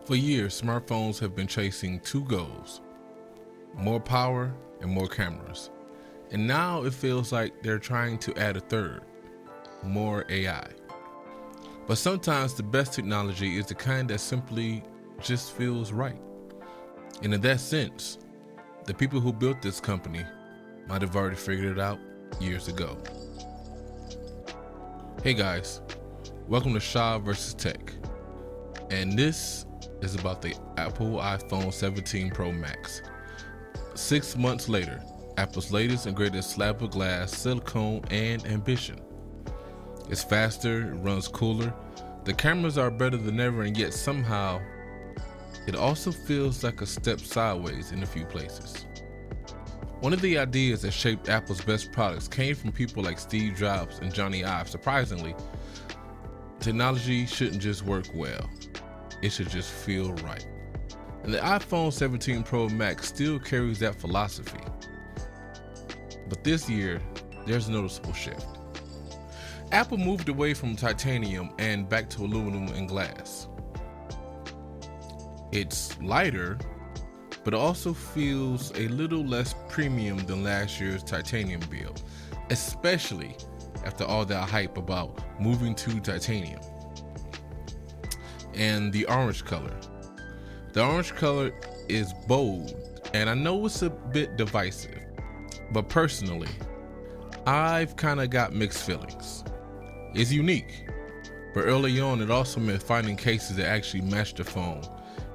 For years, smartphones have been chasing two goals: more power and more cameras. And now it feels like they're trying to add a third: more AI. But sometimes the best technology is the kind that simply just feels right. And in that sense, the people who built this company might have already figured it out years ago. Hey guys, welcome to Shaw vs. Tech. And this is about the Apple iPhone 17 Pro Max. 6 months later, Apple's latest and greatest slab of glass, silicone, and ambition. It's faster, it runs cooler, the cameras are better than ever, and yet somehow it also feels like a step sideways in a few places. One of the ideas that shaped Apple's best products came from people like Steve Jobs and Johnny Ive. Surprisingly, technology shouldn't just work well, it should just feel right. And the iPhone 17 Pro Max still carries that philosophy. But this year, there's a noticeable shift. Apple moved away from titanium and back to aluminum and glass. It's lighter, but also feels a little less premium than last year's titanium build, especially after all that hype about moving to titanium. And the orange color. The orange color is bold, and I know it's a bit divisive, but personally, I've kind of got mixed feelings. It's unique, but early on it also meant finding cases that actually matched the phone,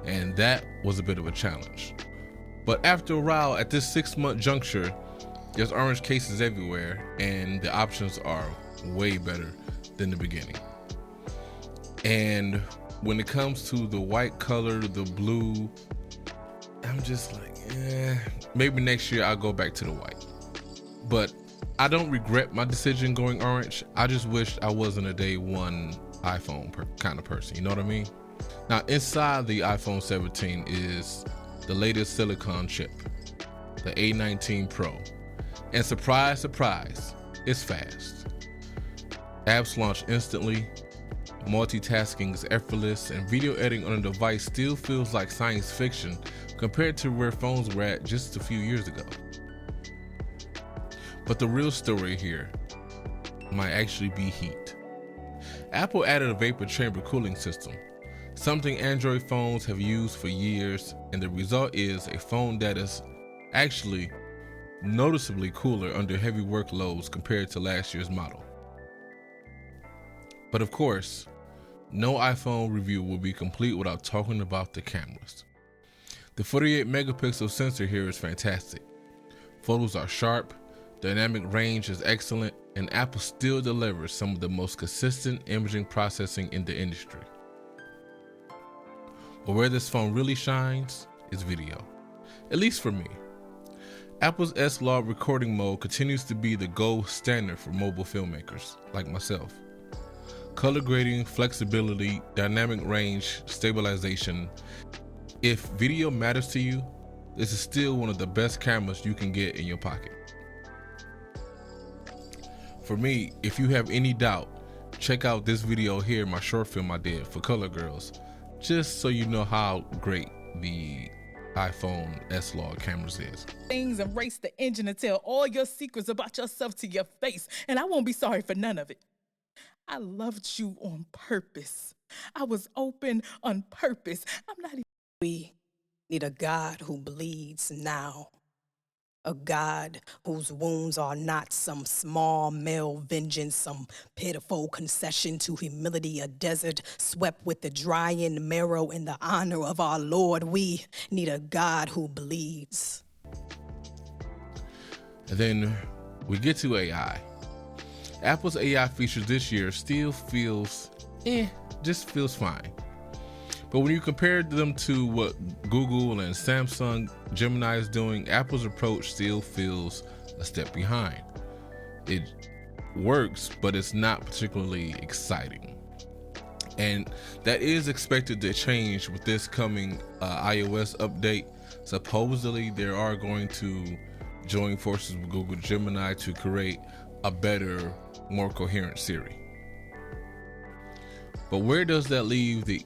and that was a bit of a challenge. But after a while, at this 6-month juncture, there's orange cases everywhere, and the options are way better than the beginning. And when it comes to the white color, the blue, I'm just like, maybe next year I'll go back to the white. But I don't regret my decision going orange. I just wish I wasn't a day one iPhone kind of person, you know what I mean? Now inside the iPhone 17 is the latest silicone chip, the A19 Pro. And surprise, surprise, it's fast. Apps launch instantly, multitasking is effortless, and video editing on a device still feels like science fiction compared to where phones were at just a few years ago. But the real story here might actually be heat. Apple added a vapor chamber cooling system, something Android phones have used for years, and the result is a phone that is actually noticeably cooler under heavy workloads compared to last year's model. But of course, no iPhone review will be complete without talking about the cameras. The 48 megapixel sensor here is fantastic. Photos are sharp, dynamic range is excellent, and Apple still delivers some of the most consistent imaging processing in the industry. But where this phone really shines is video, at least for me. Apple's S-Log recording mode continues to be the gold standard for mobile filmmakers like myself. Color grading, flexibility, dynamic range, stabilization. If video matters to you, this is still one of the best cameras you can get in your pocket. For me, if you have any doubt, check out this video here, my short film I did for Color Girls, just so you know how great the iPhone S-Log cameras is. Things and race the engine and tell all your secrets about yourself to your face, and I won't be sorry for none of it. I loved you on purpose. I was open on purpose. I'm not even. We need a God who bleeds now. A God whose wounds are not some small male vengeance, some pitiful concession to humility, a desert swept with the drying marrow in the honor of our Lord. We need a God who bleeds. And then we get to AI. Apple's AI features this year still feels, just feels fine. But when you compare them to what Google and Samsung Gemini is doing, Apple's approach still feels a step behind. It works, but it's not particularly exciting. And that is expected to change with this coming iOS update. Supposedly, they are going to join forces with Google Gemini to create a better, more coherent Siri. But where does that leave the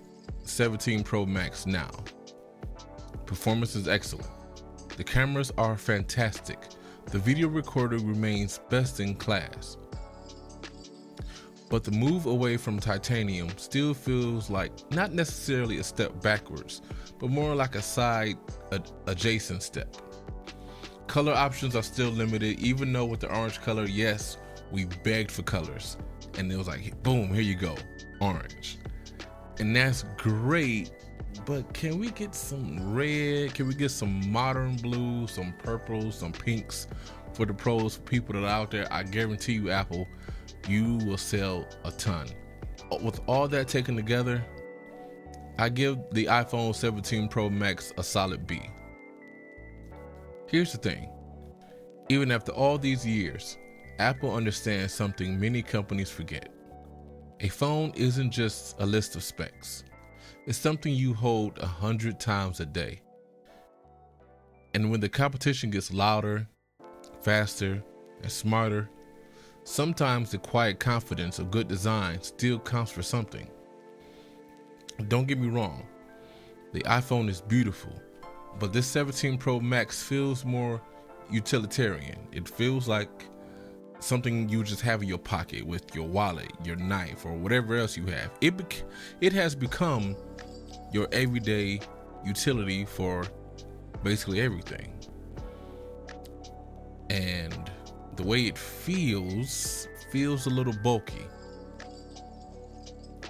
17 Pro Max now. Performance is excellent. The cameras are fantastic. The video recorder remains best in class. But the move away from titanium still feels like not necessarily a step backwards, but more like a side adjacent step. Color options are still limited, even though with the orange color, yes, we begged for colors. And it was like, boom, here you go, orange. And that's great, but can we get some red? Can we get some modern blue, some purples, some pinks for the pros, for people that are out there? I guarantee you, Apple, you will sell a ton. With all that taken together, I give the iPhone 17 Pro Max a solid B. Here's the thing. Even after all these years, Apple understands something many companies forget. A phone isn't just a list of specs. It's something you hold 100 times a day. And when the competition gets louder, faster, and smarter, sometimes the quiet confidence of good design still counts for something. Don't get me wrong, the iPhone is beautiful, but this 17 Pro Max feels more utilitarian. It feels like something you just have in your pocket with your wallet, your knife, or whatever else you have. It has become your everyday utility for basically everything. And the way it feels a little bulky.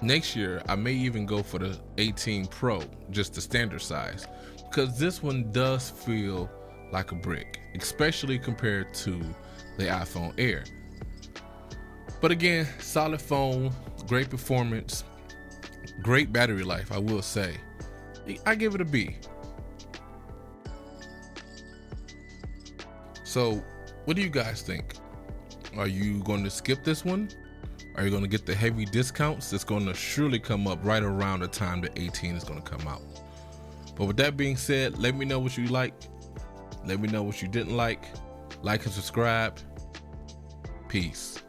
Next year, I may even go for the 18 Pro, just the standard size, because this one does feel like a brick, especially compared to the iPhone Air. But again, solid phone, great performance, great battery life, I will say. I give it a B. So, what do you guys think? Are you going to skip this one? Are you going to get the heavy discounts? It's going to surely come up right around the time the 18 is going to come out. But with that being said, let me know what you like. Let me know what you didn't like. Like and subscribe. Peace.